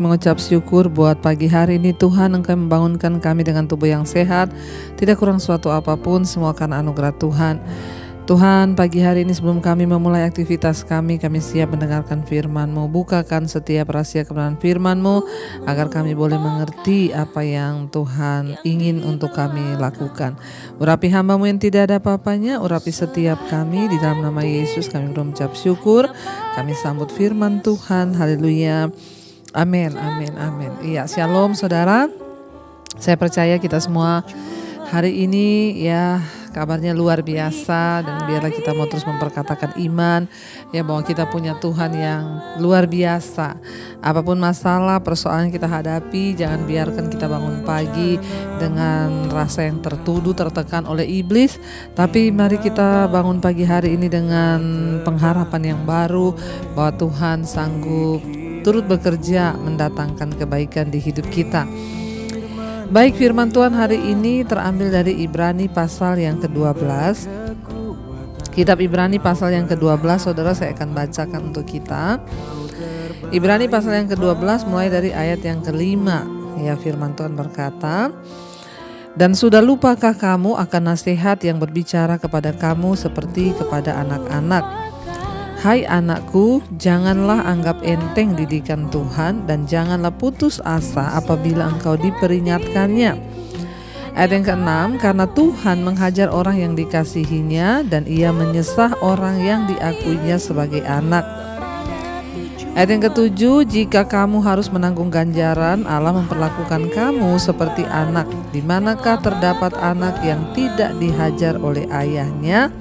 Mengucap syukur buat pagi hari ini Tuhan, Engkau membangunkan kami dengan tubuh yang sehat, tidak kurang suatu apapun, semua karena anugerah Tuhan. Tuhan, pagi hari ini sebelum kami memulai aktivitas kami siap mendengarkan firman-Mu. Bukakan setiap rahasia kebenaran firman-Mu agar kami boleh mengerti apa yang Tuhan ingin untuk kami lakukan. Urapi hamba-Mu yang tidak ada apa-apanya, urapi setiap kami di dalam nama Yesus kami berucap syukur. Kami sambut firman Tuhan, haleluya. Amin, amin, amin. Iya, shalom saudara. Saya percaya kita semua hari ini ya kabarnya luar biasa, dan biarlah kita mau terus memperkatakan iman ya bahwa kita punya Tuhan yang luar biasa. Apapun masalah, persoalan yang kita hadapi, jangan biarkan kita bangun pagi dengan rasa yang tertuduh, tertekan oleh iblis. Tapi mari kita bangun pagi hari ini dengan pengharapan yang baru bahwa Tuhan sanggup turut bekerja mendatangkan kebaikan di hidup kita. Baik, firman Tuhan hari ini terambil dari Ibrani pasal yang ke-12. Kitab Ibrani pasal yang ke-12, saudara, saya akan bacakan untuk kita. Ibrani pasal yang ke-12 mulai dari ayat yang ke-5. Ya, firman Tuhan berkata, "Dan sudah lupakah kamu akan nasihat yang berbicara kepada kamu seperti kepada anak-anak? Hai anakku, janganlah anggap enteng didikan Tuhan dan janganlah putus asa apabila engkau diperingatkannya." Ayat yang ke-6, "Karena Tuhan menghajar orang yang dikasihinya dan ia menyesah orang yang diakuinya sebagai anak." Ayat yang ke-7, "Jika kamu harus menanggung ganjaran, Allah memperlakukan kamu seperti anak. Di manakah terdapat anak yang tidak dihajar oleh ayahnya?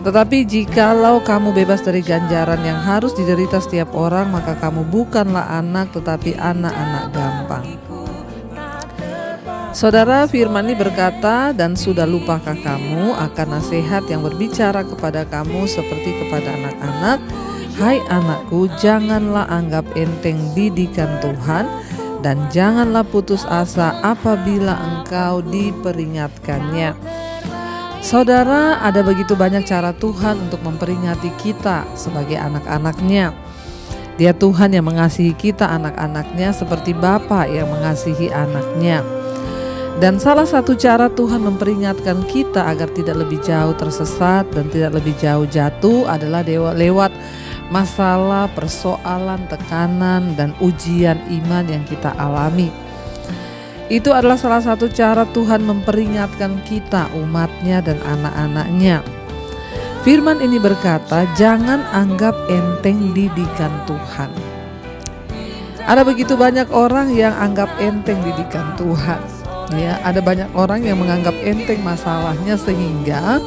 Tetapi jikalau kamu bebas dari ganjaran yang harus diderita setiap orang, maka kamu bukanlah anak tetapi anak-anak gampang." Saudara, firman ini berkata, "Dan sudah lupakah kamu akan nasihat yang berbicara kepada kamu seperti kepada anak-anak? Hai anakku, janganlah anggap enteng didikan Tuhan dan janganlah putus asa apabila engkau diperingatkannya." Saudara, ada begitu banyak cara Tuhan untuk memperingati kita sebagai anak-anaknya. Dia Tuhan yang mengasihi kita anak-anaknya seperti Bapa yang mengasihi anaknya. Dan salah satu cara Tuhan memperingatkan kita agar tidak lebih jauh tersesat dan tidak lebih jauh jatuh adalah lewat masalah, persoalan, tekanan, dan ujian iman yang kita alami. Itu adalah salah satu cara Tuhan memperingatkan kita, umatnya dan anak-anaknya. Firman ini berkata, jangan anggap enteng didikan Tuhan. Ada begitu banyak orang yang anggap enteng didikan Tuhan. Ya, ada banyak orang yang menganggap enteng masalahnya, sehingga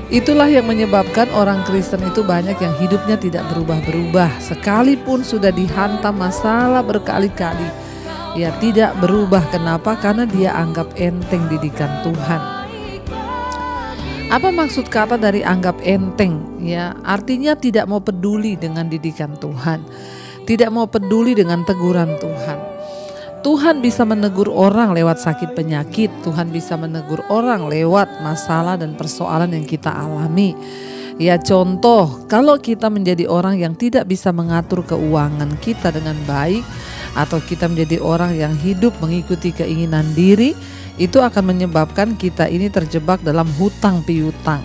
itulah yang menyebabkan orang Kristen itu banyak yang hidupnya tidak berubah-berubah. Sekalipun sudah dihantam masalah berkali-kali, ya tidak berubah. Kenapa? Karena dia anggap enteng didikan Tuhan. Apa maksud kata dari anggap enteng? Ya, artinya tidak mau peduli dengan didikan Tuhan, tidak mau peduli dengan teguran Tuhan. Tuhan bisa menegur orang lewat sakit penyakit, Tuhan bisa menegur orang lewat masalah dan persoalan yang kita alami. Ya, contoh, kalau kita menjadi orang yang tidak bisa mengatur keuangan kita dengan baik, atau kita menjadi orang yang hidup mengikuti keinginan diri, itu akan menyebabkan kita ini terjebak dalam hutang piutang.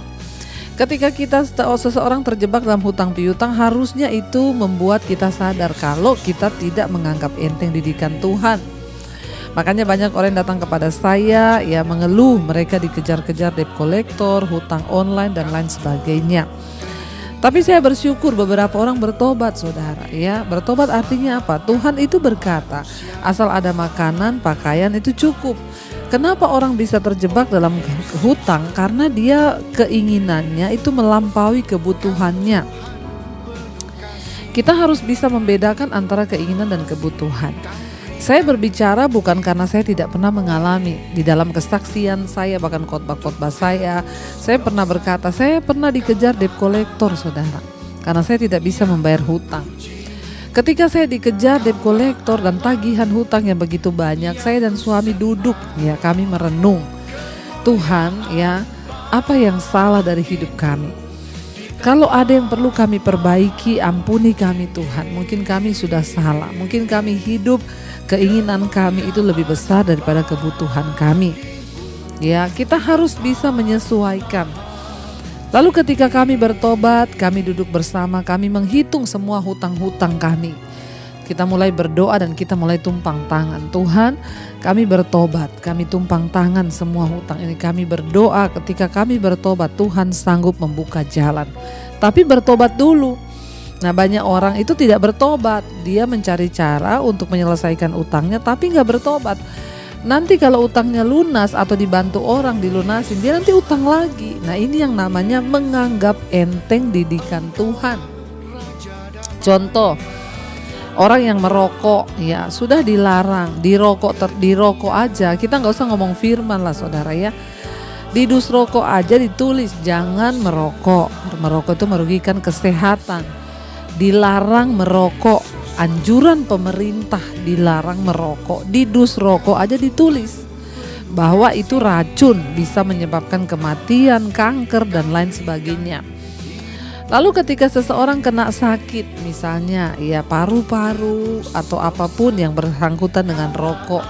Ketika seseorang terjebak dalam hutang piutang, harusnya itu membuat kita sadar kalau kita tidak menganggap enteng didikan Tuhan. Makanya banyak orang yang datang kepada saya ya mengeluh mereka dikejar-kejar debt collector, hutang online dan lain sebagainya. Tapi saya bersyukur beberapa orang bertobat, saudara. Ya, bertobat artinya apa? Tuhan itu berkata, asal ada makanan, pakaian itu cukup. Kenapa orang bisa terjebak dalam hutang? Karena dia keinginannya itu melampaui kebutuhannya. Kita harus bisa membedakan antara keinginan dan kebutuhan. Saya berbicara bukan karena saya tidak pernah mengalami. Di dalam kesaksian saya, bahkan khotbah-khotbah saya pernah berkata, saya pernah dikejar debt collector, saudara, karena saya tidak bisa membayar hutang. Ketika saya dikejar debt collector dan tagihan hutang yang begitu banyak, saya dan suami duduk, ya kami merenung, Tuhan, ya apa yang salah dari hidup kami? Kalau ada yang perlu kami perbaiki, ampuni kami Tuhan. Mungkin kami sudah salah, mungkin kami hidup, keinginan kami itu lebih besar daripada kebutuhan kami. Ya, kita harus bisa menyesuaikan. Lalu ketika kami bertobat, kami duduk bersama, kami menghitung semua hutang-hutang kami. Kita mulai berdoa dan kita mulai tumpang tangan. Tuhan, kami bertobat, kami tumpang tangan semua hutang ini. Kami berdoa, ketika kami bertobat, Tuhan sanggup membuka jalan. Tapi bertobat dulu. Nah, banyak orang itu tidak bertobat. Dia mencari cara untuk menyelesaikan utangnya tapi gak bertobat. Nanti kalau utangnya lunas atau dibantu orang dilunasin, dia nanti utang lagi. Nah, ini yang namanya menganggap enteng didikan Tuhan. Contoh, orang yang merokok, ya sudah dilarang, dirokok aja. Kita nggak usah ngomong firman lah saudara ya. Di dus rokok aja ditulis jangan merokok. Merokok itu merugikan kesehatan. Dilarang merokok. Anjuran pemerintah dilarang merokok. Di dus rokok aja ditulis bahwa itu racun, bisa menyebabkan kematian, kanker dan lain sebagainya. Lalu ketika seseorang kena sakit, misalnya ya paru-paru atau apapun yang bersangkutan dengan rokok,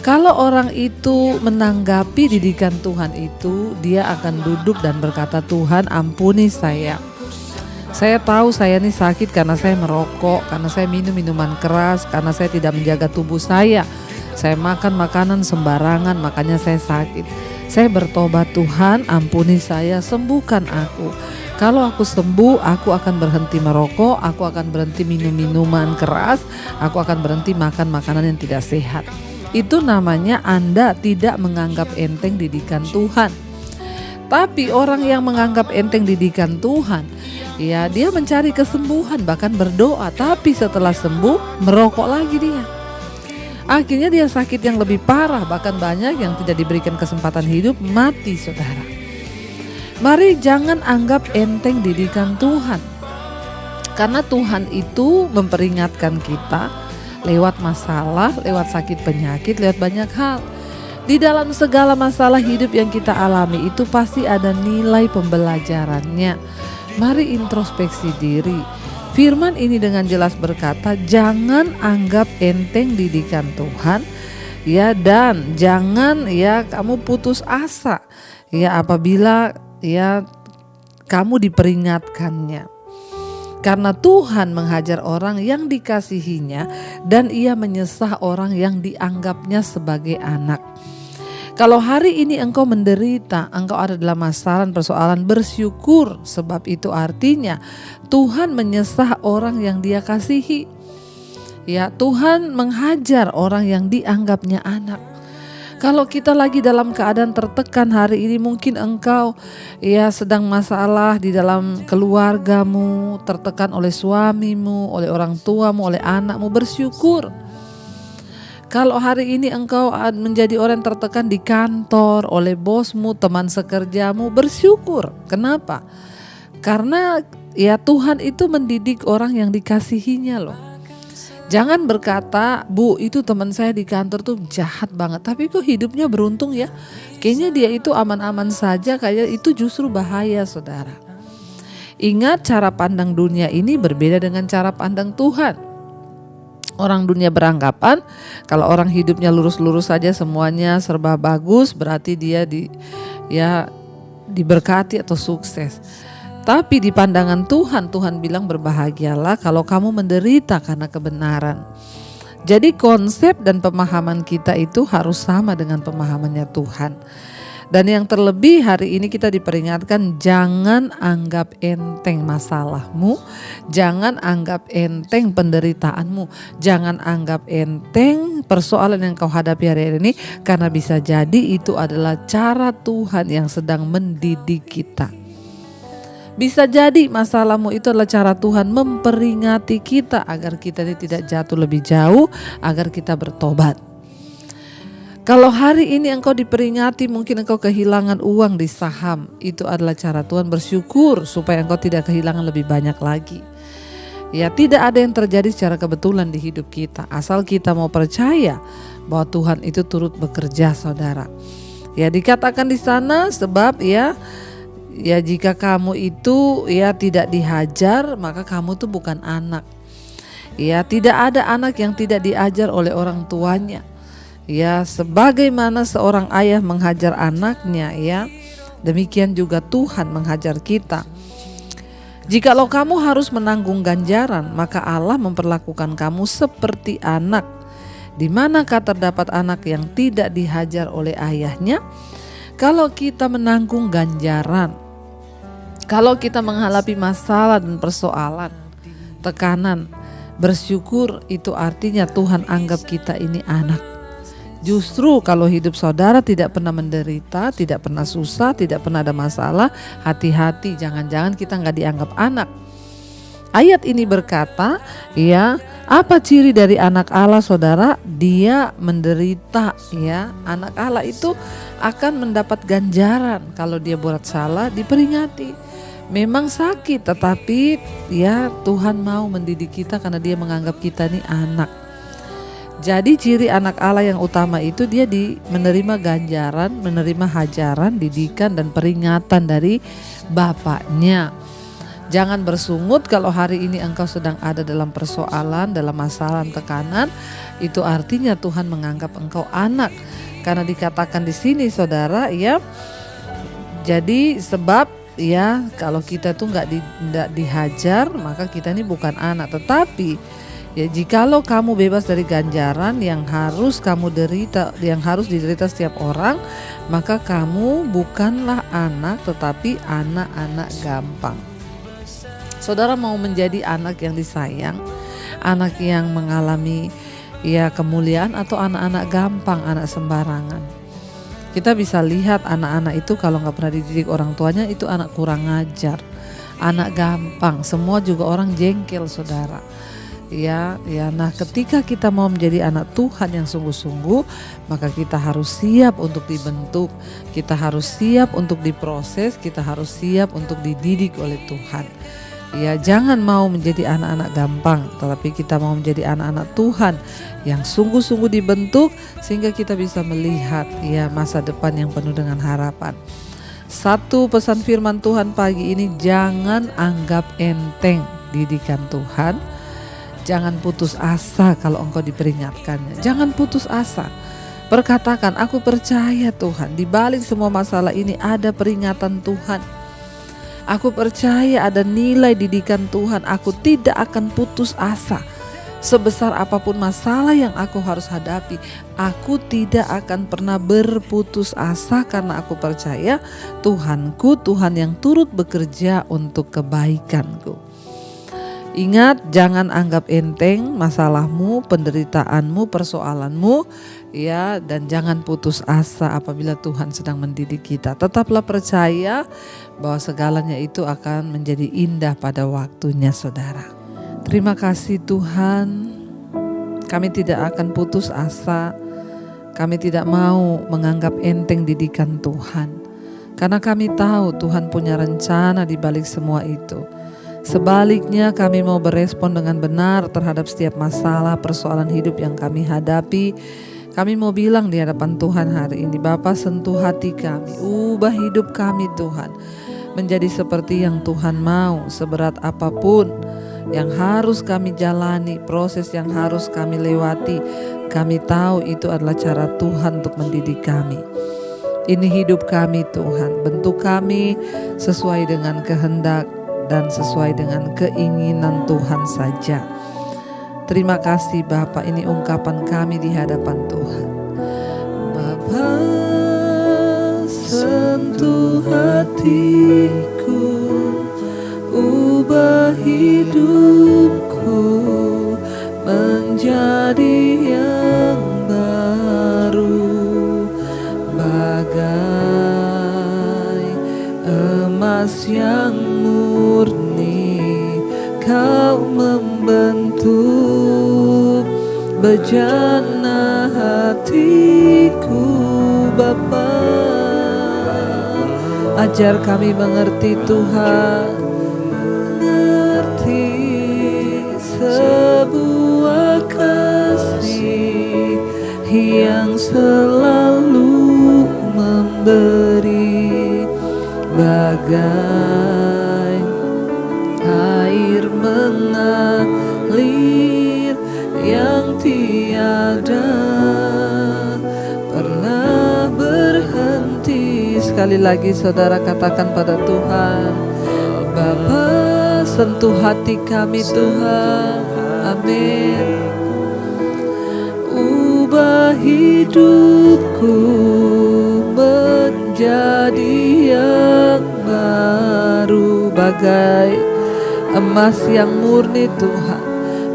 kalau orang itu menanggapi didikan Tuhan itu, dia akan duduk dan berkata, Tuhan ampuni saya. Saya tahu saya ini sakit karena saya merokok, karena saya minum minuman keras, karena saya tidak menjaga tubuh saya. Saya makan makanan sembarangan, makanya saya sakit. Saya bertobat, Tuhan ampuni saya, sembuhkan aku. Kalau aku sembuh, aku akan berhenti merokok, aku akan berhenti minum minuman keras, aku akan berhenti makan makanan yang tidak sehat. Itu namanya Anda tidak menganggap enteng didikan Tuhan. Tapi orang yang menganggap enteng didikan Tuhan, ya dia mencari kesembuhan, bahkan berdoa, tapi setelah sembuh merokok lagi dia. Akhirnya dia sakit yang lebih parah, bahkan banyak yang tidak diberikan kesempatan hidup, mati saudara. Mari jangan anggap enteng didikan Tuhan. Karena Tuhan itu memperingatkan kita lewat masalah, lewat sakit penyakit, lewat banyak hal. Di dalam segala masalah hidup yang kita alami itu pasti ada nilai pembelajarannya. Mari introspeksi diri. Firman ini dengan jelas berkata, jangan anggap enteng didikan Tuhan, ya, dan jangan ya kamu putus asa ya apabila ya kamu diperingatkannya. Karena Tuhan menghajar orang yang dikasihinya dan ia menyesah orang yang dianggapnya sebagai anak. Kalau hari ini engkau menderita, engkau ada dalam masalah, persoalan, bersyukur, sebab itu artinya Tuhan menyesah orang yang dia kasihi. Ya, Tuhan menghajar orang yang dianggapnya anak. Kalau kita lagi dalam keadaan tertekan hari ini, mungkin engkau ya sedang masalah di dalam keluargamu, tertekan oleh suamimu, oleh orang tuamu, oleh anakmu, bersyukur. Kalau hari ini engkau menjadi orang tertekan di kantor, oleh bosmu, teman sekerjamu, bersyukur. Kenapa? Karena ya Tuhan itu mendidik orang yang dikasihinya loh. Jangan berkata, Bu itu teman saya di kantor tuh jahat banget, tapi kok hidupnya beruntung ya. Kayaknya dia itu aman-aman saja, kayak itu justru bahaya saudara. Ingat, cara pandang dunia ini berbeda dengan cara pandang Tuhan. Orang dunia beranggapan kalau orang hidupnya lurus-lurus saja, semuanya serba bagus, berarti dia diberkati atau sukses. Tapi di pandangan Tuhan, Tuhan bilang berbahagialah kalau kamu menderita karena kebenaran. Jadi konsep dan pemahaman kita itu harus sama dengan pemahamannya Tuhan. Dan yang terlebih hari ini kita diperingatkan, jangan anggap enteng masalahmu, jangan anggap enteng penderitaanmu, jangan anggap enteng persoalan yang kau hadapi hari ini, karena bisa jadi itu adalah cara Tuhan yang sedang mendidik kita. Bisa jadi masalahmu itu adalah cara Tuhan memperingati kita agar kita tidak jatuh lebih jauh, agar kita bertobat. Kalau hari ini engkau diperingati, mungkin engkau kehilangan uang di saham, itu adalah cara Tuhan bersyukur supaya engkau tidak kehilangan lebih banyak lagi. Ya, tidak ada yang terjadi secara kebetulan di hidup kita, asal kita mau percaya bahwa Tuhan itu turut bekerja saudara. Ya, dikatakan di sana sebab ya Ya jika kamu itu ya tidak dihajar, maka kamu tuh bukan anak. Ya tidak ada anak yang tidak diajar oleh orang tuanya. Ya sebagaimana seorang ayah menghajar anaknya, ya demikian juga Tuhan menghajar kita. Jikalau kamu harus menanggung ganjaran, maka Allah memperlakukan kamu seperti anak. Di manakah terdapat anak yang tidak dihajar oleh ayahnya? Kalau kita menanggung ganjaran, kalau kita menghadapi masalah dan persoalan, tekanan, bersyukur, itu artinya Tuhan anggap kita ini anak. Justru kalau hidup saudara tidak pernah menderita, tidak pernah susah, tidak pernah ada masalah, hati-hati, jangan-jangan kita nggak dianggap anak. Ayat ini berkata, ya, apa ciri dari anak Allah, saudara? Dia menderita, ya. Anak Allah itu akan mendapat ganjaran. Kalau dia buat salah, diperingati. Memang sakit, tetapi ya Tuhan mau mendidik kita karena dia menganggap kita ini anak. Jadi ciri anak Allah yang utama itu dia menerima ganjaran, menerima hajaran, didikan dan peringatan dari Bapaknya. Jangan bersungut kalau hari ini engkau sedang ada dalam persoalan, dalam masalah, tekanan. Itu artinya Tuhan menganggap engkau anak. Karena dikatakan di sini, saudara, ya. Jadi sebab ya kalau kita tuh nggak dihajar, maka kita ini bukan anak. Tetapi ya jikalau kamu bebas dari ganjaran yang harus kamu derita, yang harus diderita setiap orang, maka kamu bukanlah anak, tetapi anak-anak gampang. Saudara mau menjadi anak yang disayang, anak yang mengalami ya kemuliaan, atau anak-anak gampang, anak sembarangan? Kita bisa lihat anak-anak itu kalau nggak pernah dididik orang tuanya, itu anak kurang ajar, anak gampang, semua juga orang jengkel, saudara. Ya, nah ketika kita mau menjadi anak Tuhan yang sungguh-sungguh, maka kita harus siap untuk dibentuk, kita harus siap untuk diproses, kita harus siap untuk dididik oleh Tuhan. Ya jangan mau menjadi anak-anak gampang, tetapi kita mau menjadi anak-anak Tuhan yang sungguh-sungguh dibentuk sehingga kita bisa melihat ya masa depan yang penuh dengan harapan. Satu pesan firman Tuhan pagi ini, jangan anggap enteng didikan Tuhan. Jangan putus asa kalau engkau diperingatkannya. Jangan putus asa. Berkatakan, aku percaya Tuhan, di balik semua masalah ini ada peringatan Tuhan. Aku percaya ada nilai didikan Tuhan. Aku tidak akan putus asa. Sebesar apapun masalah yang aku harus hadapi, aku tidak akan pernah berputus asa karena aku percaya Tuhanku, Tuhan yang turut bekerja untuk kebaikanku. Ingat, jangan anggap enteng masalahmu, penderitaanmu, persoalanmu, ya, dan jangan putus asa apabila Tuhan sedang mendidik kita. Tetaplah percaya bahwa segalanya itu akan menjadi indah pada waktunya, saudara. Terima kasih Tuhan, kami tidak akan putus asa, kami tidak mau menganggap enteng didikan Tuhan, karena kami tahu Tuhan punya rencana di balik semua itu. Sebaliknya kami mau berespon dengan benar terhadap setiap masalah, persoalan hidup yang kami hadapi. Kami mau bilang di hadapan Tuhan hari ini, Bapa, sentuh hati kami, ubah hidup kami Tuhan, menjadi seperti yang Tuhan mau. Seberat apapun yang harus kami jalani, proses yang harus kami lewati, kami tahu itu adalah cara Tuhan untuk mendidik kami. Ini hidup kami Tuhan, bentuk kami sesuai dengan kehendak dan sesuai dengan keinginan Tuhan saja. Terima kasih Bapa, ini ungkapan kami di hadapan Tuhan. Bapa, sentuh hatiku, ubah hidupku menjadi yang baru, bagai emas yang murni, Kau membentuk bejana hatiku. Bapa, ajar kami mengerti Tuhan, mengerti sebuah kasih yang selalu memberi, bagai tiada pernah berhenti. Sekali lagi saudara katakan pada Tuhan, Bapa, sentuh hati kami Tuhan. Amin. Ubah hidupku menjadi yang baru, bagai emas yang murni Tuhan,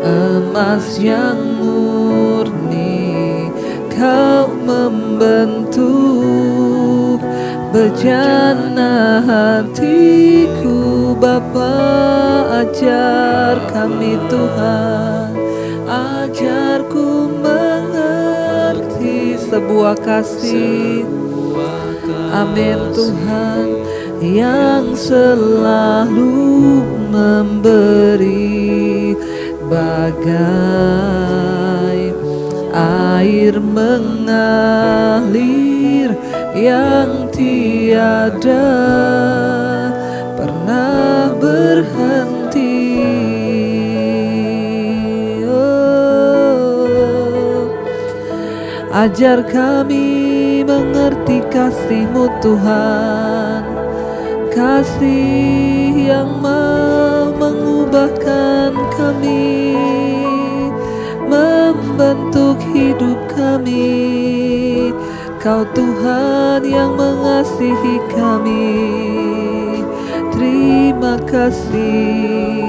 emas yang murni. Kau membentuk bejana hatiku. Bapa, ajar kami Tuhan, ajarku mengerti sebuah kasih. Amin Tuhan, yang selalu memberi, bagai air mengalir yang tiada pernah berhenti. Ajar kami mengerti kasih-Mu Tuhan, kasih yang mau mengubahkan kami, membentuk hidup kami. Kau Tuhan yang mengasihi kami, terima kasih.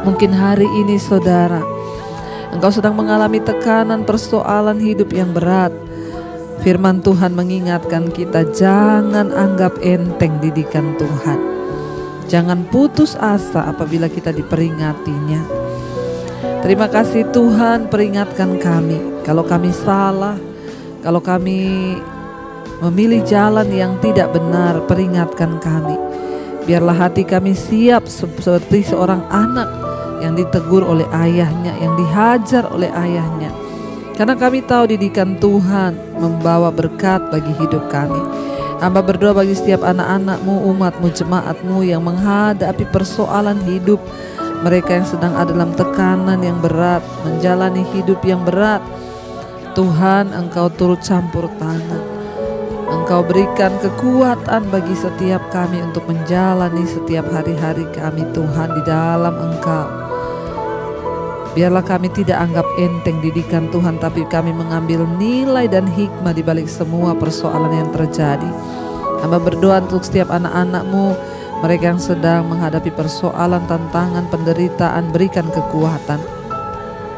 Mungkin hari ini saudara, engkau sedang mengalami tekanan persoalan hidup yang berat. Firman Tuhan mengingatkan kita, jangan anggap enteng didikan Tuhan. Jangan putus asa apabila kita diperingatinya. Terima kasih Tuhan, peringatkan kami kalau kami salah, kalau kami memilih jalan yang tidak benar, peringatkan kami. Biarlah hati kami siap seperti seorang anak yang ditegur oleh ayahnya, yang dihajar oleh ayahnya. Karena kami tahu didikan Tuhan membawa berkat bagi hidup kami. Hamba berdoa bagi setiap anak-anak-Mu, umat-Mu, jemaat-Mu yang menghadapi persoalan hidup. Mereka yang sedang ada dalam tekanan yang berat, menjalani hidup yang berat. Tuhan, Engkau turut campur tangan. Engkau berikan kekuatan bagi setiap kami untuk menjalani setiap hari-hari kami Tuhan di dalam Engkau. Biarlah kami tidak anggap enteng didikan Tuhan, tapi kami mengambil nilai dan hikmah di balik semua persoalan yang terjadi. Hamba berdoa untuk setiap anak-anak-Mu, mereka yang sedang menghadapi persoalan, tantangan, penderitaan, berikan kekuatan.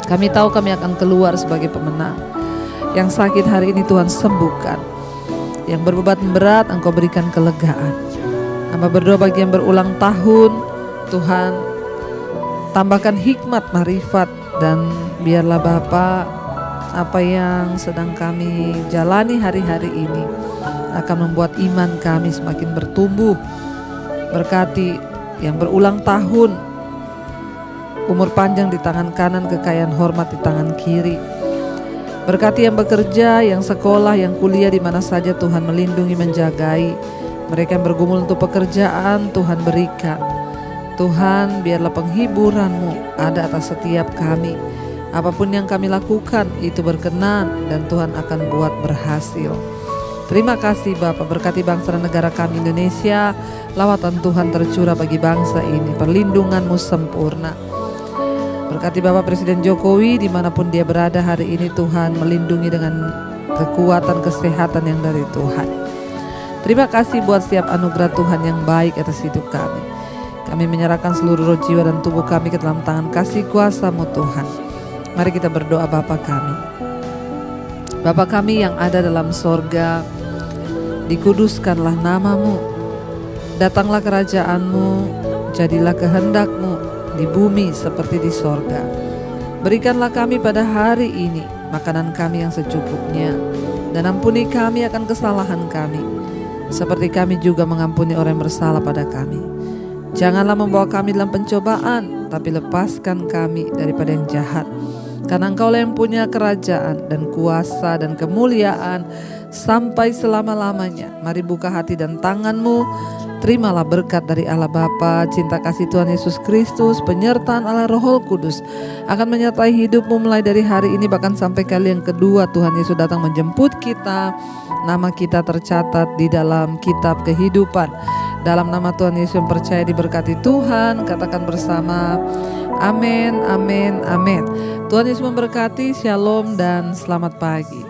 Kami tahu kami akan keluar sebagai pemenang. Yang sakit hari ini Tuhan sembuhkan. Yang berbeban berat Engkau berikan kelegaan. Hamba berdoa bagi yang berulang tahun, Tuhan tambahkan hikmat, marifat, dan biarlah Bapa, apa yang sedang kami jalani hari-hari ini akan membuat iman kami semakin bertumbuh. Berkati yang berulang tahun, umur panjang di tangan kanan, kekayaan hormat di tangan kiri. Berkati yang bekerja, yang sekolah, yang kuliah, di mana saja Tuhan melindungi, menjagai. Mereka yang bergumul untuk pekerjaan, Tuhan berikan. Tuhan, biarlah penghiburan-Mu ada atas setiap kami. Apapun yang kami lakukan itu berkenan dan Tuhan akan buat berhasil. Terima kasih Bapa, berkati bangsa dan negara kami Indonesia. Lawatan Tuhan tercurah bagi bangsa ini, perlindungan-Mu sempurna. Berkati Bapak Presiden Jokowi dimanapun dia berada hari ini, Tuhan melindungi dengan kekuatan kesehatan yang dari Tuhan. Terima kasih buat setiap anugerah Tuhan yang baik atas hidup kami. Kami menyerahkan seluruh roh, jiwa, dan tubuh kami ke dalam tangan kasih kuasa-Mu Tuhan. Mari kita berdoa. Bapa kami, Bapa kami yang ada dalam sorga, dikuduskanlah nama-Mu. Datanglah kerajaan-Mu, jadilah kehendak-Mu di bumi seperti di sorga. Berikanlah kami pada hari ini makanan kami yang secukupnya, dan ampuni kami akan kesalahan kami, seperti kami juga mengampuni orang yang bersalah pada kami. Janganlah membawa kami dalam pencobaan, tapi lepaskan kami daripada yang jahat. Karena Engkaulah yang punya kerajaan dan kuasa dan kemuliaan sampai selama-lamanya. Mari buka hati dan tangan-Mu, Terimalah berkat dari Allah Bapa, cinta kasih Tuhan Yesus Kristus, penyertaan Allah Roh Kudus akan menyertai hidupmu mulai dari hari ini bahkan sampai kali yang kedua Tuhan Yesus datang menjemput kita. Nama kita tercatat di dalam kitab kehidupan. Dalam nama Tuhan Yesus yang percaya diberkati Tuhan, katakan bersama, amin, amin, amin. Tuhan Yesus memberkati, shalom dan selamat pagi.